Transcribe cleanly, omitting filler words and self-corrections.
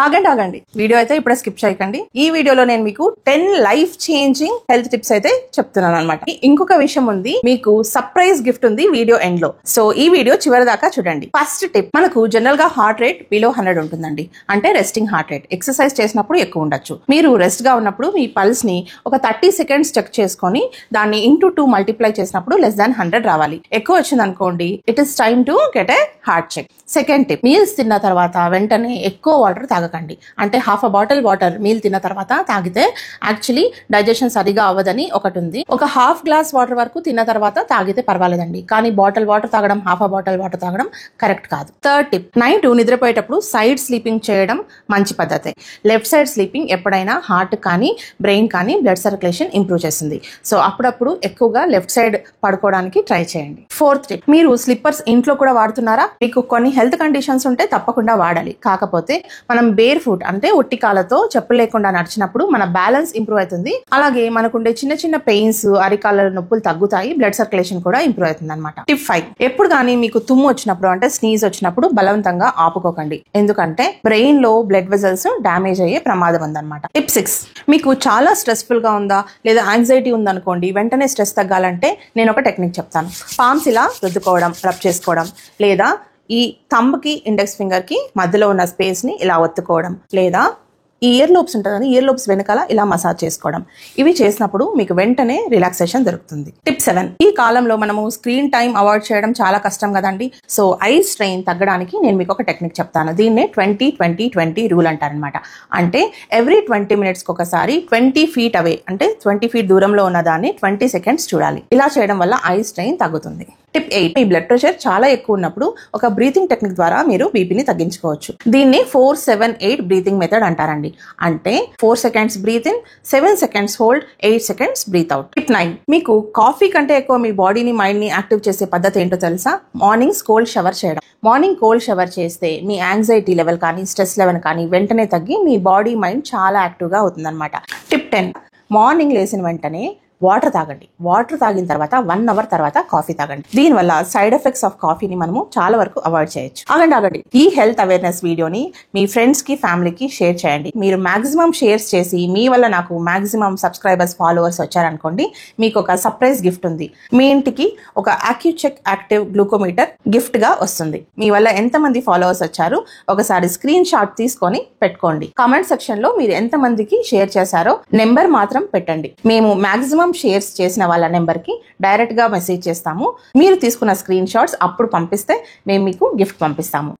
ఆగండి వీడియో అయితే ఇప్పుడే స్కిప్ చేయకండి. ఈ వీడియోలో నేను మీకు 10 లైఫ్ చేంజింగ్ హెల్త్ టిప్స్ అయితే చెప్తున్నాను అనమాట. ఇంకొక విషయం ఉంది, మీకు సర్ప్రైజ్ గిఫ్ట్ ఉంది వీడియో ఎండ్ లో. సో ఈ వీడియో చివరి దాకా చూడండి. ఫస్ట్ టిప్, మనకు జనరల్ గా హార్ట్ రేట్ బిలో 100 ఉంటుందండి. అంటే రెస్టింగ్ హార్ట్ రేట్. ఎక్సర్సైజ్ చేసినప్పుడు ఎక్కువ ఉండొచ్చు. మీరు రెస్ట్ గా ఉన్నప్పుడు మీ పల్స్ ని ఒక 30 సెకండ్స్ చెక్ చేసుకొని దాన్ని ఇంటూ 2 మల్టిప్లై చేసినప్పుడు లెస్ దాన్ 100 రావాలి. ఎక్కువ వచ్చింది అనుకోండి, it is time to get a heart check. Second tip, meals తిన్న తర్వాత వెంటనే ఎక్కువ వాటర్ తాగకండి. అంటే half a bottle water meal తిన్న తర్వాత తాగితే యాక్చువల్లీ డైజెషన్ సరిగా అవ్వదని ఒకటి ఉంది. ఒక హాఫ్ గ్లాస్ వాటర్ వరకు తిన్న తర్వాత తాగితే పర్వాలేదండి, కానీ బాటిల్ వాటర్ తాగడం, హాఫ్ అ బాటిల్ వాటర్ తాగడం కరెక్ట్ కాదు. థర్డ్ టిప్, నైట్ నిద్రపోయేటప్పుడు సైడ్ స్లీపింగ్ చేయడం మంచి పద్ధతి. లెఫ్ట్ సైడ్ స్లీపింగ్ ఎప్పుడైనా హార్ట్ కానీ బ్రెయిన్ కానీ బ్లడ్ సర్క్యులేషన్ ఇంప్రూవ్ చేస్తుంది. సో అప్పుడప్పుడు ఎక్కువగా లెఫ్ట్ సైడ్ పడుకోవడానికి ట్రై చేయండి. ఫోర్త్ టిప్, మీరు స్లిప్పర్స్ ఇంట్లో కూడా వాడుతున్నారా? మీకు కొన్ని హెల్త్ కండిషన్స్ ఉంటే తప్పకుండా వాడాలి. కాకపోతే మనం బేర్ ఫుట్ అంటే ఒట్టి కాళ్ళతో చెప్పులు లేకుండా నడిచినప్పుడు మన బ్యాలెన్స్ ఇంప్రూవ్ అవుతుంది. అలాగే మనకుండే చిన్న చిన్న పెయిన్స్, అరికాళ్ళ నొప్పులు తగ్గుతాయి. బ్లడ్ సర్క్యులేషన్ కూడా ఇంప్రూవ్ అవుతుంది అనమాట. టిప్ 5, ఎప్పుడు కానీ మీకు తుమ్ము వచ్చినప్పుడు అంటే స్నీజ్ వచ్చినప్పుడు బలవంతంగా ఆపుకోకండి. ఎందుకంటే బ్రెయిన్ లో బ్లడ్ వెజల్స్ డ్యామేజ్ అయ్యే ప్రమాదం ఉందన్నమాట. టిప్ 6, మీకు చాలా స్ట్రెస్ఫుల్ గా ఉందా లేదా యాంగ్జైటీ ఉందనుకోండి, వెంటనే స్ట్రెస్ తగ్గాలంటే నేను ఒక టెక్నిక్ చెప్తాను. పామ్స్ ఇలా రుద్దుకోవడం, రబ్ చేసుకోవడం, లేదా ఈ థంబ్ కి ఇండెక్స్ ఫింగర్ కి మధ్యలో ఉన్న స్పేస్ ని ఇలా ఒత్తుకోవడం, లేదా ఈ ఇయర్ లోబ్స్ ఉంటుంది, ఇయర్ లోబ్స్ వెనకాల ఇలా మసాజ్ చేసుకోవడం. ఇవి చేసినప్పుడు మీకు వెంటనే రిలాక్సేషన్ దొరుకుతుంది. టిప్ 7, ఈ కాలంలో మనము స్క్రీన్ టైం అవాయిడ్ చేయడం చాలా కష్టం కదండి. సో ఐ స్ట్రెయిన్ తగ్గడానికి నేను మీకు ఒక టెక్నిక్ చెప్తాను. దీన్నే 20-20-20 రూల్ అంటారనమాట. అంటే ఎవ్రీ 20 minutes ఒకసారి 20 feet అవే, అంటే 20 feet దూరంలో ఉన్న దాన్ని 20 seconds చూడాలి. ఇలా చేయడం వల్ల ఐ స్ట్రెయిన్ తగ్గుతుంది. టిప్ 8, మీ బ్లడ్ ప్రెషర్ చాలా ఎక్కువ ఉన్నప్పుడు ఒక బ్రీతింగ్ టెక్నిక్ ద్వారా మీరు బీపీని తగ్గించుకోవచ్చు. దీన్ని 4-7-8 బ్రీతింగ్ మెథడ్ అంటారండి. అంటే 4 seconds breathe in, 7 seconds hold, 8 seconds breathe out. Tip 9, మీకు కాఫీ కంటే ఎక్కువ మీ బాడీని, మైండ్ ని యాక్టివ్ చేసే పద్ధతి ఏంటో తెలుసా? మార్నింగ్స్ కోల్డ్ షవర్ చేయడం. మార్నింగ్ కోల్డ్ షవర్ చేస్తే మీ యాంగ్జైటీ లెవెల్ కానీ స్ట్రెస్ లెవెల్ కానీ వెంటనే తగ్గి మీ బాడీ, మైండ్ చాలా యాక్టివ్ గా అవుతుంది అనమాట. టిప్ 10, మార్నింగ్ లేచిన వెంటనే వాటర్ తాగండి. వాటర్ తాగిన తర్వాత 1 hour తర్వాత కాఫీ తాగండి. దీనివల్ల సైడ్ ఎఫెక్ట్స్ ఆఫ్ కాఫీని మనము చాలా వరకు అవాయిడ్ చేయొచ్చు. ఆగండి, ఈ హెల్త్ అవేర్నెస్ వీడియోని మీ ఫ్రెండ్స్ కి, ఫ్యామిలీకి షేర్ చేయండి. మీరు మాక్సిమం షేర్స్ చేసి మీ వల్ల నాకు మాక్సిమం సబ్స్క్రైబర్స్, ఫాలోవర్స్ వచ్చారనుకోండి, మీకు ఒక సర్ప్రైజ్ గిఫ్ట్ ఉంది. మీ ఇంటికి ఒక AccuCheck యాక్టివ్ గ్లూకోమీటర్ గిఫ్ట్ గా వస్తుంది. మీ వల్ల ఎంతమంది ఫాలోవర్స్ వచ్చారు ఒకసారి స్క్రీన్ షాట్ తీసుకొని పెట్టుకోండి. కామెంట్ సెక్షన్ లో మీరు ఎంతమందికి షేర్ చేశారో నెంబర్ మాత్రం పెట్టండి. మేము మాక్సిమం షేర్స్ చేసిన వాళ్ళ నెంబర్ కి డైరెక్ట్ గా మెసేజ్ చేస్తాము. మీరు తీసుకున్న స్క్రీన్ షాట్స్ అప్పుడు పంపిస్తే మేము మీకు గిఫ్ట్ పంపిస్తాము.